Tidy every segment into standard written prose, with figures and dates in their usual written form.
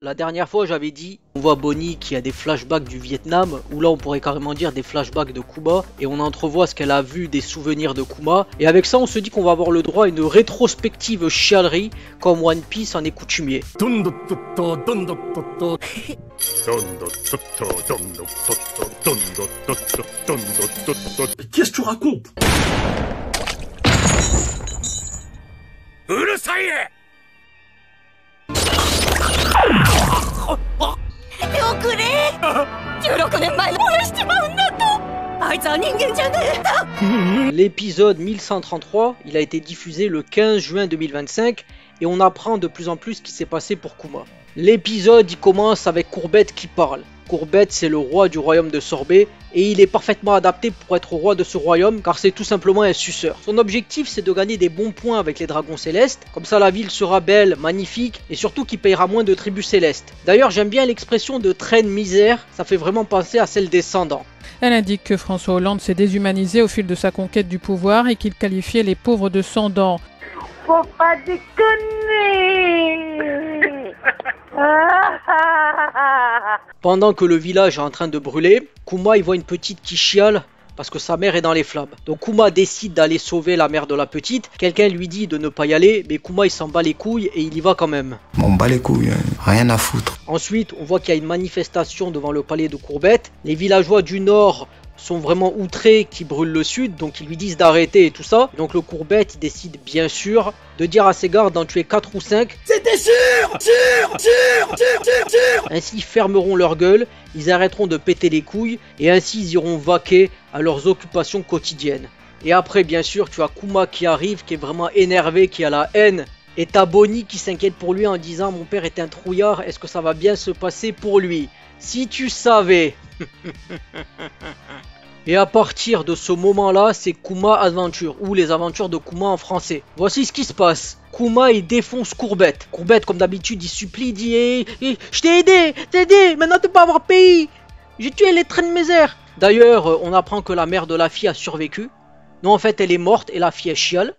La dernière fois j'avais dit, on voit Bonnie qui a des flashbacks du Vietnam, ou là on pourrait carrément dire des flashbacks de Kuma, et on entrevoit ce qu'elle a vu des souvenirs de Kuma, et avec ça on se dit qu'on va avoir le droit à une rétrospective chialerie, comme One Piece en est coutumier. Qu'est-ce que tu racontes? L'épisode 1133, il a été diffusé le 15 juin 2025 et on apprend de plus en plus ce qui s'est passé pour Kuma. L'épisode il commence avec Courbette qui parle. Courbette c'est le roi du royaume de Sorbet et il est parfaitement adapté pour être roi de ce royaume car c'est tout simplement un suceur. Son objectif c'est de gagner des bons points avec les dragons célestes, comme ça la ville sera belle, magnifique et surtout qu'il payera moins de tribus célestes. D'ailleurs j'aime bien l'expression de traîne misère, ça fait vraiment penser à celle des Cendants. Elle indique que François Hollande s'est déshumanisé au fil de sa conquête du pouvoir et qu'il qualifiait les pauvres de sans-dents. Faut pas déconner. Pendant que le village est en train de brûler, Kuma il voit une petite qui chiale parce que sa mère est dans les flammes. Donc Kuma décide d'aller sauver la mère de la petite. Quelqu'un lui dit de ne pas y aller, mais Kuma il s'en bat les couilles et il y va quand même. M'en bat les couilles, rien à foutre. Ensuite, on voit qu'il y a une manifestation devant le palais de Courbette. Les villageois du nord sont vraiment outrés qui brûlent le sud, donc ils lui disent d'arrêter et tout ça. Donc le Courbette il décide bien sûr de dire à ses gardes d'en tuer 4 ou 5. C'était sûr. Ainsi ils fermeront leur gueule, ils arrêteront de péter les couilles et ainsi ils iront vaquer à leurs occupations quotidiennes. Et après bien sûr tu as Kuma qui arrive, qui est vraiment énervé, qui a la haine. Et t'as Bonnie qui s'inquiète pour lui en disant mon père est un trouillard, est-ce que ça va bien se passer pour lui? Si tu savais. Et à partir de ce moment-là, c'est Kuma Adventure, ou les aventures de Kuma en français. Voici ce qui se passe. Kuma il défonce Courbette. Courbette comme d'habitude il supplie, il dit je t'ai aidé, maintenant tu peux avoir pays. J'ai tué les traînes misères. D'ailleurs, on apprend que la mère de la fille a survécu. Non en fait elle est morte et la fille est chiale.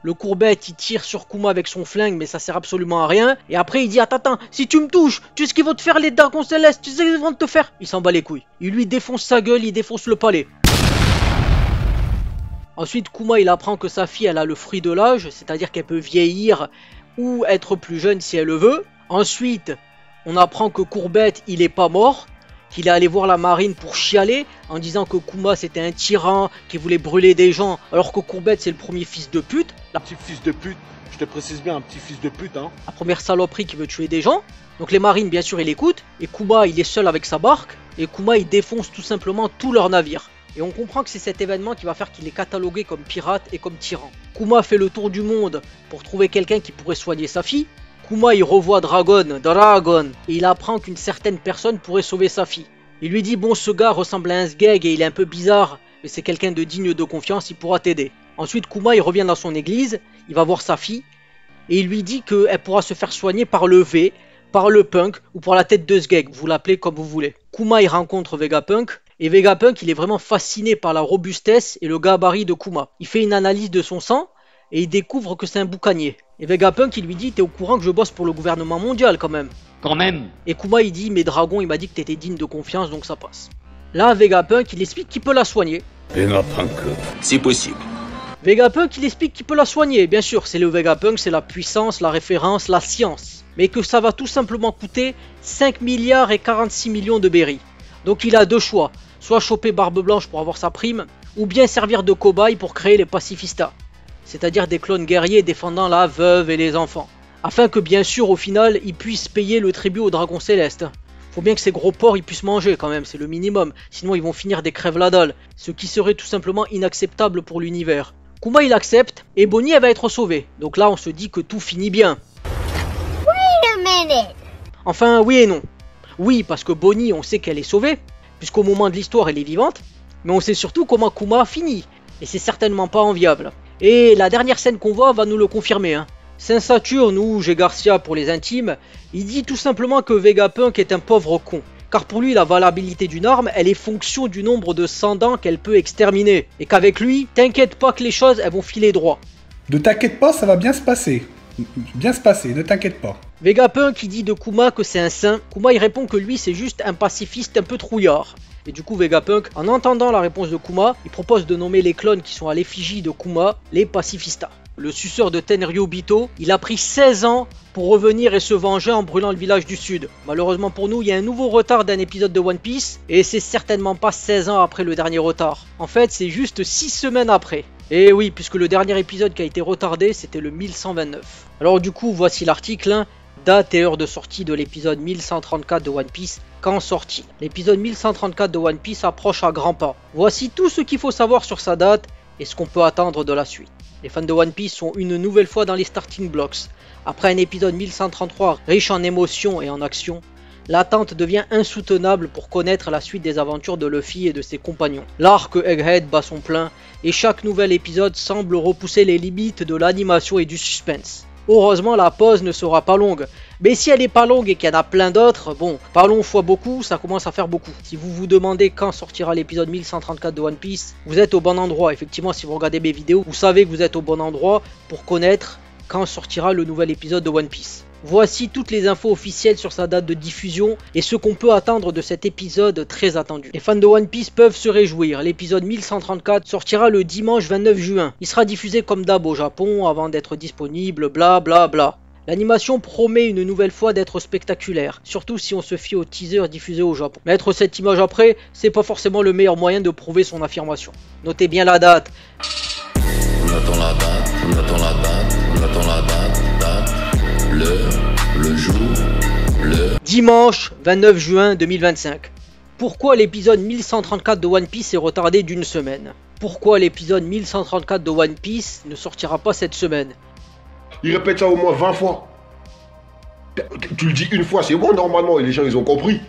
Le Courbette il tire sur Kuma avec son flingue mais ça sert absolument à rien. Et après il dit attends, si tu me touches, tu sais ce qu'ils vont te faire les dragons célestes, tu sais ce qu'ils vont te faire. Il s'en bat les couilles. Il lui défonce sa gueule, il défonce le palais. Ensuite Kuma il apprend que sa fille elle a le fruit de l'âge, c'est-à-dire qu'elle peut vieillir ou être plus jeune si elle le veut. Ensuite on apprend que Courbette il est pas mort, qu'il est allé voir la marine pour chialer en disant que Kuma c'était un tyran qui voulait brûler des gens alors que Courbette c'est le premier fils de pute. Un petit fils de pute, je te précise bien un petit fils de pute hein. La première saloperie qui veut tuer des gens. Donc les marines bien sûr ils l'écoutent et Kuma il est seul avec sa barque et Kuma il défonce tout simplement tous leurs navires. Et on comprend que c'est cet événement qui va faire qu'il est catalogué comme pirate et comme tyran. Kuma fait le tour du monde pour trouver quelqu'un qui pourrait soigner sa fille. Kuma il revoit Dragon, et il apprend qu'une certaine personne pourrait sauver sa fille. Il lui dit bon ce gars ressemble à un sgeg et il est un peu bizarre, mais c'est quelqu'un de digne de confiance, il pourra t'aider. Ensuite Kuma il revient dans son église, il va voir sa fille, et il lui dit qu'elle pourra se faire soigner par le V, par le Punk ou par la tête de sgeg, vous l'appelez comme vous voulez. Kuma il rencontre Vegapunk, et Vegapunk il est vraiment fasciné par la robustesse et le gabarit de Kuma. Il fait une analyse de son sang, et il découvre que c'est un boucanier. Et Vegapunk il lui dit t'es au courant que je bosse pour le gouvernement mondial quand même. Et Kuma il dit mais Dragon il m'a dit que t'étais digne de confiance donc ça passe. Là Vegapunk il explique qu'il peut la soigner. Vegapunk, c'est possible. Vegapunk il explique qu'il peut la soigner, bien sûr c'est le Vegapunk, c'est la puissance, la référence, la science. Mais que ça va tout simplement coûter 5 milliards et 46 millions de berries. Donc il a deux choix, soit choper Barbe Blanche pour avoir sa prime, ou bien servir de cobaye pour créer les pacifistas. C'est-à-dire des clones guerriers défendant la veuve et les enfants. Afin que bien sûr au final ils puissent payer le tribut aux dragons célestes. Faut bien que ces gros porcs ils puissent manger quand même, c'est le minimum, sinon ils vont finir des crèves la dalle, ce qui serait tout simplement inacceptable pour l'univers. Kuma il accepte et Bonnie elle va être sauvée, donc là on se dit que tout finit bien. Enfin oui et non. Oui parce que Bonnie on sait qu'elle est sauvée, puisqu'au moment de l'histoire elle est vivante, mais on sait surtout comment Kuma finit, et c'est certainement pas enviable. Et la dernière scène qu'on voit va nous le confirmer. Saint-Saturne ou G. Garcia pour les intimes, il dit tout simplement que Vegapunk est un pauvre con. car pour lui la valabilité d'une arme elle est fonction du nombre de Sandans qu'elle peut exterminer, et qu'avec lui, t'inquiète pas que les choses elles vont filer droit. Ne t'inquiète pas, ça va bien se passer. Bien se passer, ne t'inquiète pas. Vegapunk qui dit de Kuma que c'est un saint, Kuma il répond que lui c'est juste un pacifiste un peu trouillard. Et du coup Vegapunk, en entendant la réponse de Kuma, il propose de nommer les clones qui sont à l'effigie de Kuma les pacifistas. Le suceur de Tenryubito, il a pris 16 ans pour revenir et se venger en brûlant le village du sud. Malheureusement pour nous, il y a un nouveau retard d'un épisode de One Piece, et c'est certainement pas 16 ans après le dernier retard. En fait, c'est juste 6 semaines après. Et oui, puisque le dernier épisode qui a été retardé, c'était le 1129. Alors du coup, voici l'article, hein. Date et heure de sortie de l'épisode 1134 de One Piece, quand sorti. L'épisode 1134 de One Piece approche à grands pas. Voici tout ce qu'il faut savoir sur sa date et ce qu'on peut attendre de la suite. Les fans de One Piece sont une nouvelle fois dans les starting blocks. Après un épisode 1133 riche en émotions et en action, l'attente devient insoutenable pour connaître la suite des aventures de Luffy et de ses compagnons. L'arc Egghead bat son plein et chaque nouvel épisode semble repousser les limites de l'animation et du suspense. Heureusement la pause ne sera pas longue, mais si elle n'est pas longue et qu'il y en a plein d'autres, bon, pas long fois beaucoup, ça commence à faire beaucoup. Si vous vous demandez quand sortira l'épisode 1134 de One Piece, vous êtes au bon endroit. Effectivement, si vous regardez mes vidéos, vous savez que vous êtes au bon endroit pour connaître quand sortira le nouvel épisode de One Piece. Voici toutes les infos officielles sur sa date de diffusion et ce qu'on peut attendre de cet épisode très attendu. Les fans de One Piece peuvent se réjouir, l'épisode 1134 sortira le dimanche 29 juin. Il sera diffusé comme d'hab au Japon avant d'être disponible, bla bla bla. L'animation promet une nouvelle fois d'être spectaculaire, surtout si on se fie au teaser diffusé au Japon. Mettre cette image après, c'est pas forcément le meilleur moyen de prouver son affirmation. Notez bien la date. On attend la date, on attend la date, on attend la date, le jour, le... Dimanche 29 juin 2025. Pourquoi l'épisode 1134 de One Piece est retardé d'une semaine? Pourquoi l'épisode 1134 de One Piece ne sortira pas cette semaine? Il répète ça au moins 20 fois. Tu le dis une fois, c'est bon normalement, et les gens ils ont compris.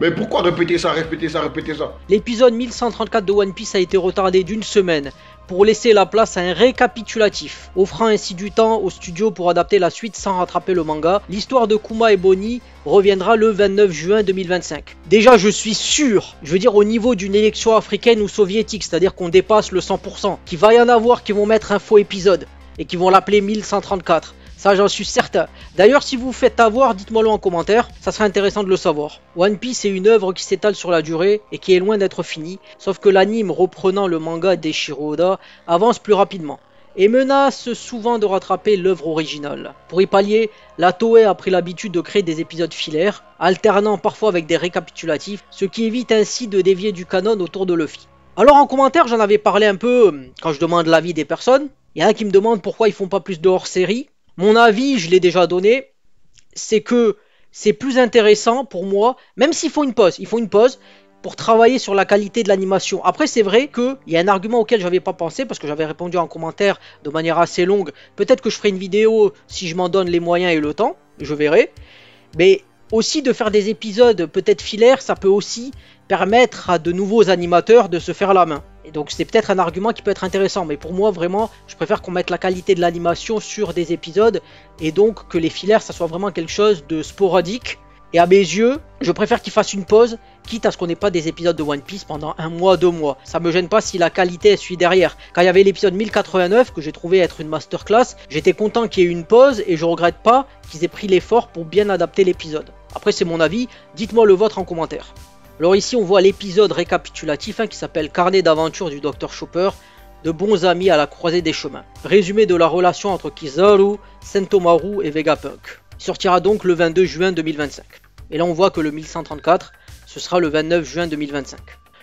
Mais pourquoi répéter ça, répéter ça, répéter ça? L'épisode 1134 de One Piece a été retardé d'une semaine pour laisser la place à un récapitulatif, offrant ainsi du temps au studio pour adapter la suite sans rattraper le manga. L'histoire de Kuma et Bonnie reviendra le 29 juin 2025. Déjà je suis sûr, je veux dire au niveau d'une élection africaine ou soviétique, c'est-à-dire qu'on dépasse le 100%, qu'il va y en avoir qui vont mettre un faux épisode et qui vont l'appeler 1134. Ça j'en suis certain. D'ailleurs si vous vous faites avoir, dites-moi le en commentaire, ça serait intéressant de le savoir. One Piece est une œuvre qui s'étale sur la durée et qui est loin d'être finie, sauf que l'anime reprenant le manga d'Eiichiro Oda avance plus rapidement et menace souvent de rattraper l'œuvre originale. Pour y pallier, la Toei a pris l'habitude de créer des épisodes filaires, alternant parfois avec des récapitulatifs, ce qui évite ainsi de dévier du canon autour de Luffy. Alors en commentaire j'en avais parlé un peu quand je demande l'avis des personnes. Il y en a qui me demandent pourquoi ils font pas plus de hors-série. Mon avis, je l'ai déjà donné, c'est que c'est plus intéressant pour moi, même s'ils font une pause pour travailler sur la qualité de l'animation. Après c'est vrai qu'il y a un argument auquel j'avais pas pensé, parce que j'avais répondu en commentaire de manière assez longue. Peut-être que je ferai une vidéo si je m'en donne les moyens et le temps, je verrai. Mais aussi de faire des épisodes peut-être filaires, ça peut aussi permettre à de nouveaux animateurs de se faire la main. Et donc c'est peut-être un argument qui peut être intéressant, mais pour moi vraiment je préfère qu'on mette la qualité de l'animation sur des épisodes et donc que les filaires ça soit vraiment quelque chose de sporadique. Et à mes yeux, je préfère qu'ils fassent une pause, quitte à ce qu'on n'ait pas des épisodes de One Piece pendant 1 mois, 2 mois. Ça me gêne pas si la qualité suit derrière. Quand il y avait l'épisode 1089 que j'ai trouvé être une masterclass, j'étais content qu'il y ait eu une pause et je regrette pas qu'ils aient pris l'effort pour bien adapter l'épisode. Après c'est mon avis, dites-moi le vôtre en commentaire. Alors ici on voit l'épisode récapitulatif qui s'appelle Carnet d'aventure du Dr Chopper, de bons amis à la croisée des chemins. Résumé de la relation entre Kizaru, Sentomaru et Vegapunk. Il sortira donc le 22 juin 2025. Et là on voit que le 1134, ce sera le 29 juin 2025.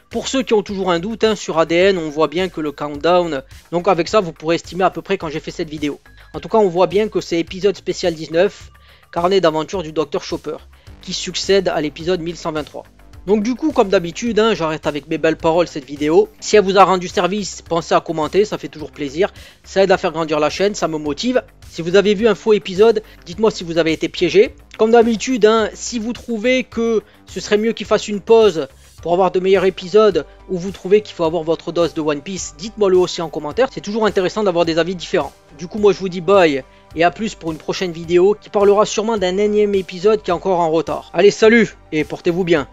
Pour ceux qui ont toujours un doute sur ADN, on voit bien que le countdown, donc avec ça vous pourrez estimer à peu près quand j'ai fait cette vidéo. En tout cas on voit bien que c'est épisode spécial 19, Carnet d'aventure du Dr Chopper, qui succède à l'épisode 1123. Donc du coup comme d'habitude, j'arrête avec mes belles paroles cette vidéo. Si elle vous a rendu service, pensez à commenter, ça fait toujours plaisir. Ça aide à faire grandir la chaîne, ça me motive. Si vous avez vu un faux épisode, dites-moi si vous avez été piégé. Comme d'habitude, si vous trouvez que ce serait mieux qu'il fasse une pause pour avoir de meilleurs épisodes, ou vous trouvez qu'il faut avoir votre dose de One Piece, dites-moi le aussi en commentaire. C'est toujours intéressant d'avoir des avis différents. Du coup moi je vous dis bye et à plus pour une prochaine vidéo qui parlera sûrement d'un énième épisode qui est encore en retard. Allez salut et portez-vous bien.